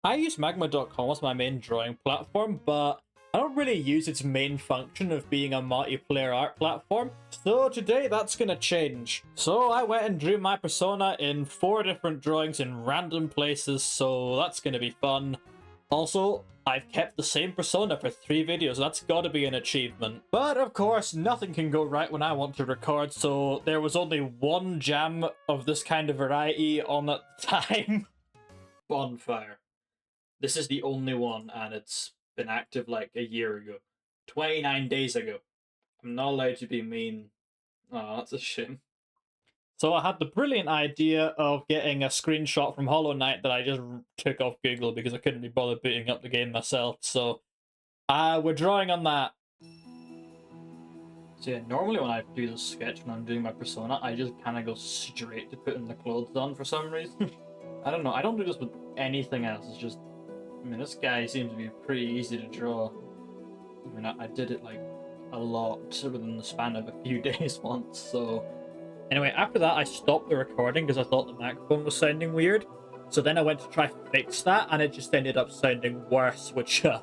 I use Magma.com as my main drawing platform, but I don't really use its main function of being a multiplayer art platform. So today that's gonna change. So I went and drew my persona in 4 different drawings in random places, so that's gonna be fun. Also, I've kept the same persona for 3 videos, that's gotta be an achievement. But of course, nothing can go right when I want to record, so there was only one jam of this kind of variety on at the time. Bonfire. This is the only one, and it's been active like a year ago. 29 days ago. I'm not allowed to be mean. Oh, that's a shame. So I had the brilliant idea of getting a screenshot from Hollow Knight that I just took off Google because I couldn't be bothered booting up the game myself. So we're drawing on that. So yeah, normally when I do this sketch when I'm doing my persona, I just kind of go straight to putting the clothes on for some reason. I don't know. I don't do this with anything else. It's just, I mean, this guy seems to be pretty easy to draw. I mean, I did it like a lot within the span of a few days once, so... Anyway, after that, I stopped the recording because I thought the microphone was sounding weird. So then I went to try to fix that, and it just ended up sounding worse, which, that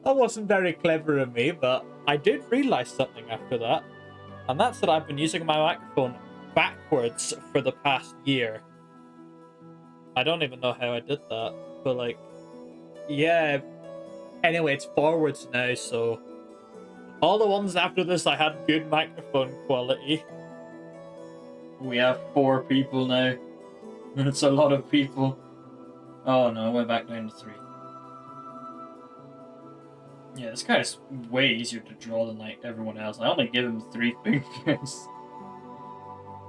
wasn't very clever of me, but I did realize something after that. And that's that I've been using my microphone backwards for the past year. I don't even know how I did that, but like, yeah. Anyway, it's forwards now, so all the ones after this I had good microphone quality. We have 4 people now. It's a lot of people. Oh no, we're back down to 3. Yeah, this guy's way easier to draw than like everyone else. I only give him 3 fingers.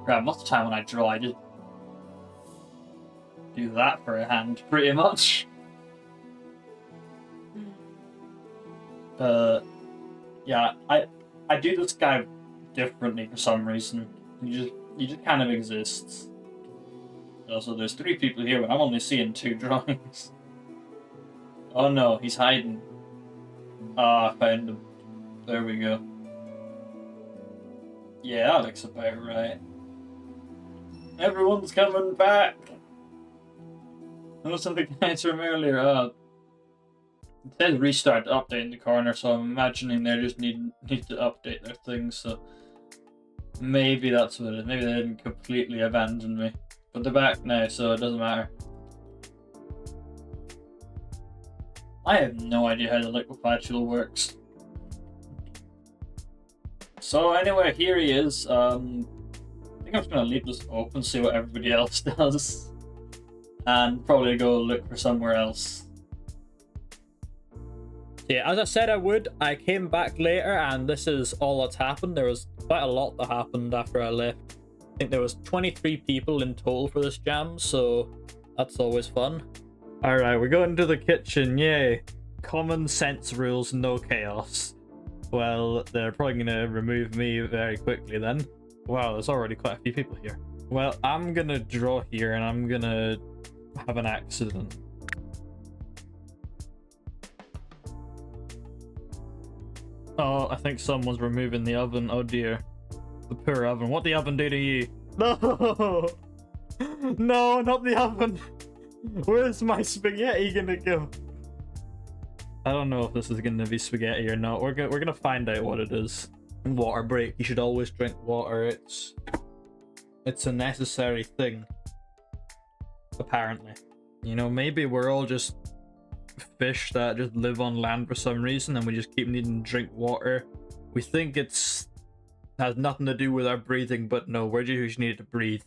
Right, most of the time when I draw, I just do that for a hand, pretty much. Yeah, I do this guy differently for some reason. He just kind of exists. Also, there's 3 people here, but I'm only seeing 2 drawings. Oh no, he's hiding. Ah, I found him. There we go. Yeah, that looks about right. Everyone's coming back! Those are the guys from earlier. It says restart update in the corner, so I'm imagining they just need to update their things, so maybe that's what it is. Maybe they didn't completely abandon me. But they're back now, so it doesn't matter. I have no idea how the liquefaction works. So anyway, here he is. I think I'm just gonna leave this open, see what everybody else does. And probably go look for somewhere else. Yeah, as I said I would, I came back later and this is all that's happened. There was quite a lot that happened after I left. I think there was 23 people in total for this jam, so that's always fun. Alright, we're going to the kitchen, yay. Common sense rules, no chaos. Well, they're probably gonna remove me very quickly then. Wow, there's already quite a few people here. Well, I'm gonna draw here and I'm gonna have an accident. Oh, I think someone's removing the oven. Oh dear. The poor oven. What the oven do to you? No! No, not the oven! Where's my spaghetti gonna go? I don't know if this is gonna be spaghetti or not. We're gonna find out what it is. Water break. You should always drink water. It's a necessary thing. Apparently. You know, maybe we're all just fish that just live on land for some reason and we just keep needing to drink water. We think has nothing to do with our breathing, but no, we're just needed to breathe.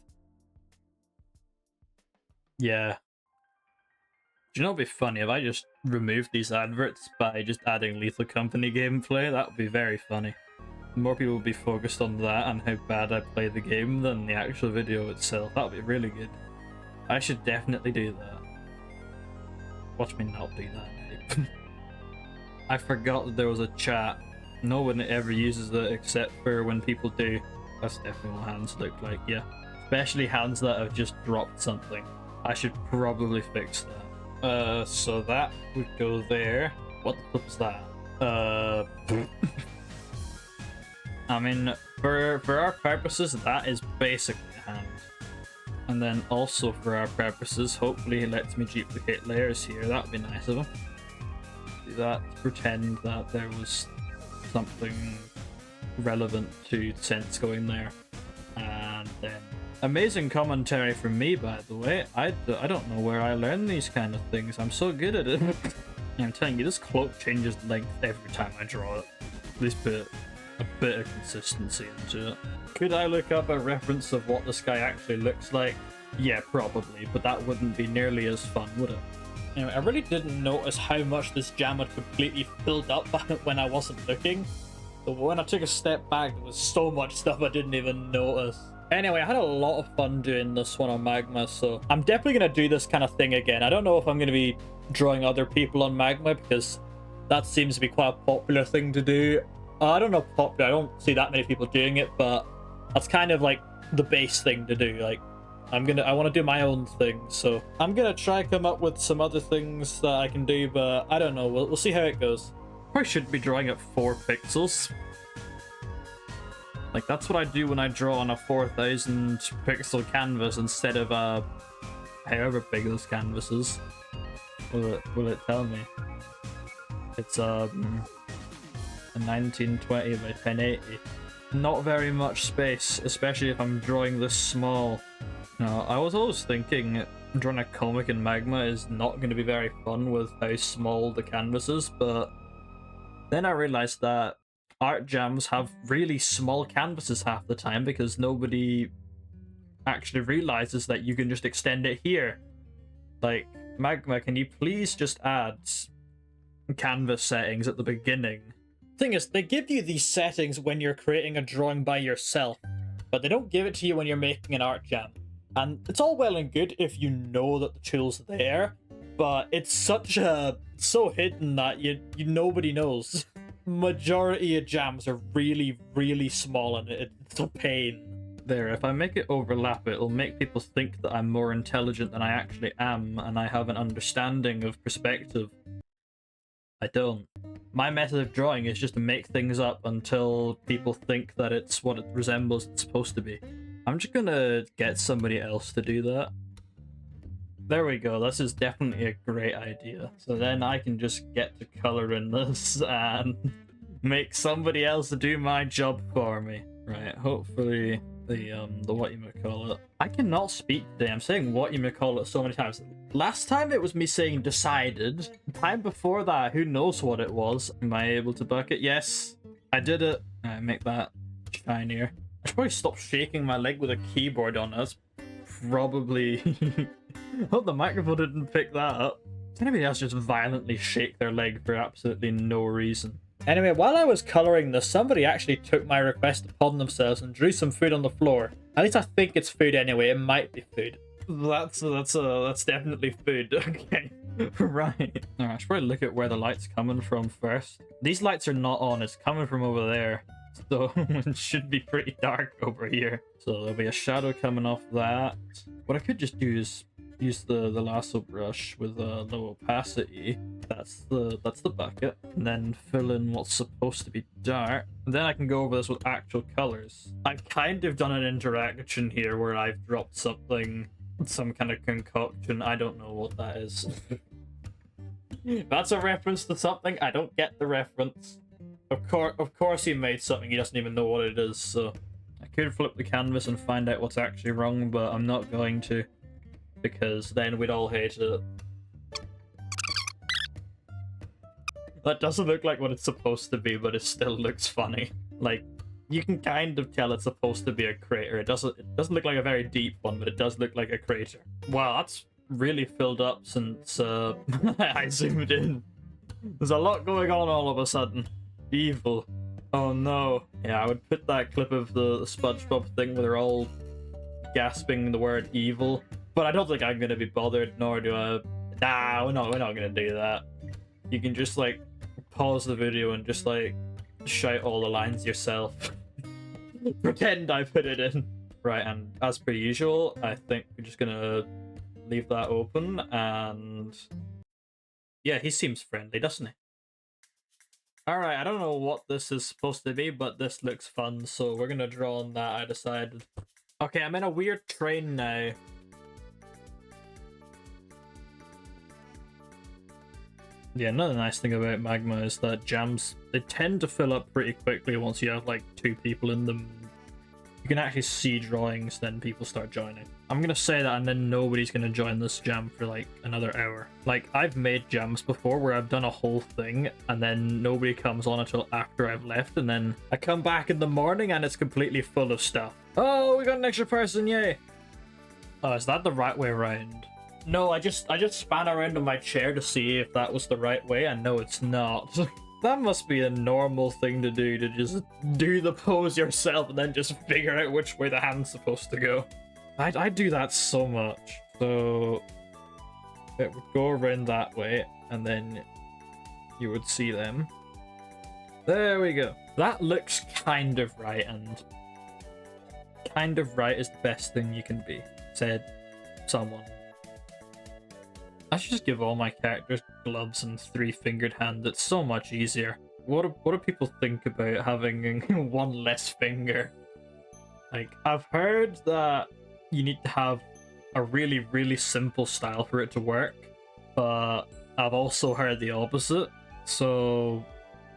Yeah. Do you know what would be funny if I just removed these adverts by just adding Lethal Company gameplay? That would be very funny. More people would be focused on that and how bad I play the game than the actual video itself. That would be really good. I should definitely do that. Watch me not do that. I forgot that there was a chat. No one ever uses it except for when people do. That's definitely what hands look like, yeah. Especially hands that have just dropped something. I should probably fix that. So that would go there. What the flip is that? I mean, for our purposes, that is basically a hand. And then also for our purposes, hopefully it lets me duplicate layers here. That'd be nice of him. Do that, pretend that there was something relevant to sense going there. And then amazing commentary from me, by the way. I don't know where I learn these kind of things. I'm so good at it. I'm telling you, this cloak changes length every time I draw it. At least put a bit of consistency into it. Could I look up a reference of what this guy actually looks like? Yeah, probably, but that wouldn't be nearly as fun, would it? Anyway, I really didn't notice how much this jam had completely filled up when I wasn't looking. But when I took a step back, there was so much stuff I didn't even notice. Anyway, I had a lot of fun doing this one on Magma, so I'm definitely going to do this kind of thing again. I don't know if I'm going to be drawing other people on Magma, because that seems to be quite a popular thing to do. I don't know popular, I don't see that many people doing it, but that's kind of like the base thing to do. Like, I want to do my own thing, so I'm going to try come up with some other things that I can do, but I don't know, we'll see how it goes. I should be drawing at 4 pixels. Like, that's what I do when I draw on a 4,000 pixel canvas instead of however big this canvas is. Will it tell me? It's a 1920 by 1080. Not very much space, especially if I'm drawing this small. No, I was always thinking drawing a comic in Magma is not going to be very fun with how small the canvas is, but then I realized that art jams have really small canvases half the time because nobody actually realizes that you can just extend it here. Like, Magma, can you please just add canvas settings at the beginning? Thing is, they give you these settings when you're creating a drawing by yourself, but they don't give it to you when you're making an art jam. And it's all well and good if you know that the tool's there, but it's so hidden that nobody knows. Majority of jams are really, really small and it's a pain. There, if I make it overlap, it'll make people think that I'm more intelligent than I actually am, and I have an understanding of perspective. I don't. My method of drawing is just to make things up until people think that it's what it resembles it's supposed to be. I'm just gonna get somebody else to do that. There we go, this is definitely a great idea. So then I can just get to color in this and make somebody else do my job for me. Right, hopefully the whatchamacallit. I cannot speak today, I'm saying whatchamacallit so many times. Last time it was me saying decided. The time before that, who knows what it was. Am I able to bucket? Yes, I did it. Alright, make that shinier. I should probably stop shaking my leg with a keyboard on. That's probably... Hope the microphone didn't pick that up. Does anybody else just violently shake their leg for absolutely no reason? Anyway, while I was colouring this, somebody actually took my request upon themselves and drew some food on the floor. At least I think it's food anyway, it might be food. That's definitely food, okay. Right. Alright, I should probably look at where the light's coming from first. These lights are not on, it's coming from over there. So it should be pretty dark over here. So there'll be a shadow coming off that. What I could just do is use the lasso brush with low opacity. That's the bucket. And then fill in what's supposed to be dark. And then I can go over this with actual colors. I've kind of done an interaction here where I've dropped something, some kind of concoction. I don't know what that is. That's a reference to something. I don't get the reference. Of course he made something, he doesn't even know what it is, so I could flip the canvas and find out what's actually wrong, but I'm not going to, because then we'd all hate it. That doesn't look like what it's supposed to be, but it still looks funny. Like, you can kind of tell it's supposed to be a crater. It doesn't look like a very deep one, but it does look like a crater. Wow, that's really filled up since I zoomed in. There's a lot going on all of a sudden. Evil. Oh no. Yeah, I would put that clip of the SpongeBob thing where they're all gasping the word evil. But I don't think I'm gonna be bothered, nor do I... Nah, we're not gonna do that. You can just, like, pause the video and just, like, shout all the lines yourself. Pretend I put it in. Right, and as per usual, I think we're just gonna leave that open, and... Yeah, he seems friendly, doesn't he? Alright, I don't know what this is supposed to be, but this looks fun, so we're gonna draw on that, I decided. Okay, I'm in a weird train now. Yeah, another nice thing about Magma is that jams, they tend to fill up pretty quickly once you have like 2 people in them. You can actually see drawings, then people start joining. I'm gonna say that and then nobody's gonna join this jam for like another hour. Like, I've made jams before where I've done a whole thing and then nobody comes on until after I've left, and then I come back in the morning and it's completely full of stuff. Oh, we got an extra person, yay! Oh, is that the right way around? No, I just span around on my chair to see if that was the right way, and no, it's not. That must be a normal thing to do, to just do the pose yourself and then just figure out which way the hand's supposed to go. I do that so much. So it would go around that way, and then you would see them. There we go. That looks kind of right, and kind of right is the best thing you can be, said someone. I should just give all my characters gloves and 3-fingered hand. It's so much easier. What do people think about having 1 less finger? Like, I've heard that you need to have a really, really simple style for it to work, but I've also heard the opposite. So,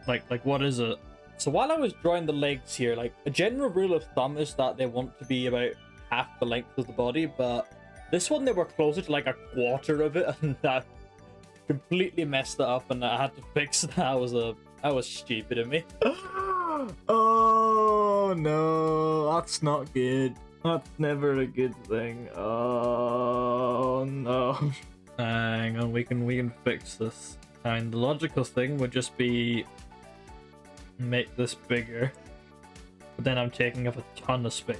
like what is it? So while I was drawing the legs here, like, a general rule of thumb is that they want to be about half the length of the body, but this one they were closer to like a quarter of it, and that completely messed it up, and I had to fix that. That was stupid of me. Oh no, that's not good. That's never a good thing. Oh no. Hang on, we can fix this. And the logical thing would just be make this bigger, but then I'm taking up a ton of space.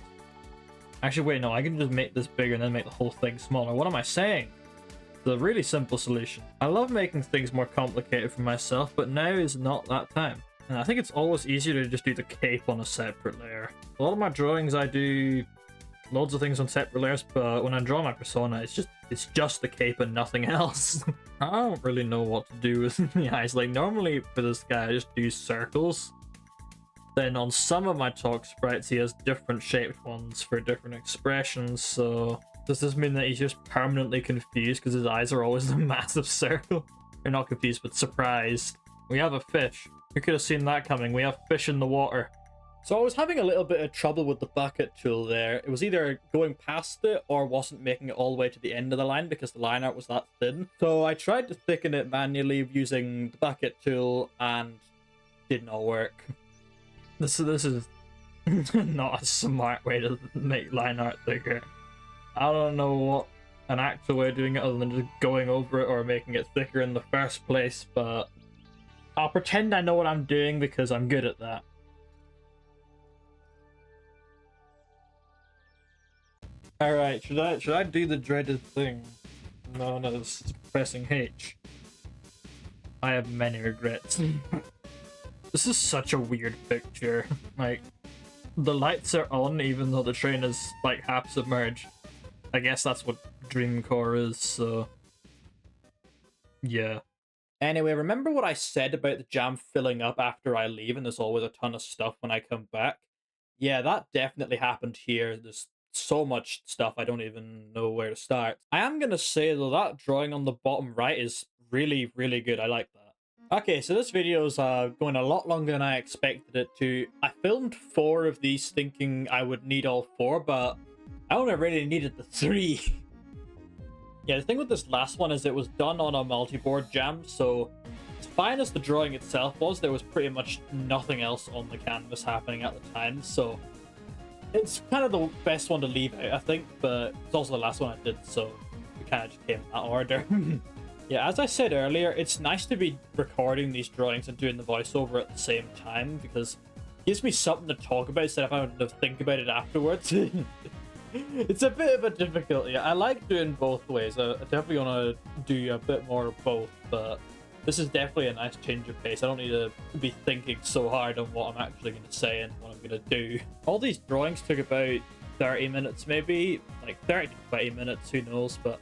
Actually, wait, no, I can just make this bigger and then make the whole thing smaller. What am I saying? The really simple solution. I love making things more complicated for myself, but now is not that time. And I think it's always easier to just do the cape on a separate layer. A lot of my drawings, I do loads of things on separate layers, but when I draw my persona, it's just the cape and nothing else. I don't really know what to do with the eyes. Like, normally for this guy, I just do circles. Then on some of my talk sprites, he has different shaped ones for different expressions, so does this mean that he's just permanently confused because his eyes are always a massive circle? They're not confused, but surprised. We have a fish. Who could have seen that coming? We have fish in the water. So I was having a little bit of trouble with the bucket tool there. It was either going past it or wasn't making it all the way to the end of the line because the line art was that thin. So I tried to thicken it manually using the bucket tool and did not work. This is not a smart way to make line art thicker. I don't know what an actual way of doing it other than just going over it or making it thicker in the first place, but I'll pretend I know what I'm doing because I'm good at that. Alright, should I do the dreaded thing? No, it's pressing H. I have many regrets. This is such a weird picture. Like, the lights are on even though the train is like half submerged. I guess that's what Dreamcore is, so yeah. Anyway, remember what I said about the jam filling up after I leave and there's always a ton of stuff when I come back? Yeah, that definitely happened here. There's so much stuff I don't even know where to start. I am gonna say though, that drawing on the bottom right is really, really good. I like that. Okay, so this video's going a lot longer than I expected it to. I filmed 4 of these thinking I would need all 4, but I only really needed the 3. Yeah, the thing with this last one is it was done on a multi-board jam, so as fine as the drawing itself was, there was pretty much nothing else on the canvas happening at the time, so it's kind of the best one to leave out, I think, but it's also the last one I did, so it kind of just came in that order. Yeah, as I said earlier, it's nice to be recording these drawings and doing the voiceover at the same time, because it gives me something to talk about instead of having to think about it afterwards. It's a bit of a difficulty. I like doing both ways. I definitely want to do a bit more of both, but this is definitely a nice change of pace. I don't need to be thinking so hard on what I'm actually going to say and what I'm going to do. All these drawings took about 30 minutes maybe, like 30 to 20 minutes, who knows, but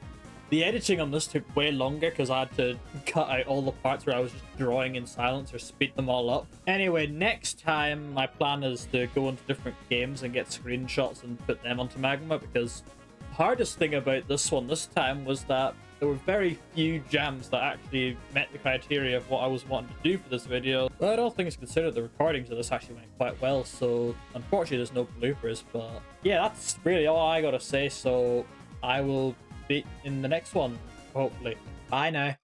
the editing on this took way longer because I had to cut out all the parts where I was just drawing in silence or speed them all up. Anyway, next time my plan is to go into different games and get screenshots and put them onto Magma, because the hardest thing about this one this time was that There were very few jams that actually met the criteria of what I was wanting to do for this video. But all things considered, the recordings of this actually went quite well, so unfortunately there's no bloopers. But yeah, that's really all I gotta say, so I will be in the next one, hopefully. Bye now.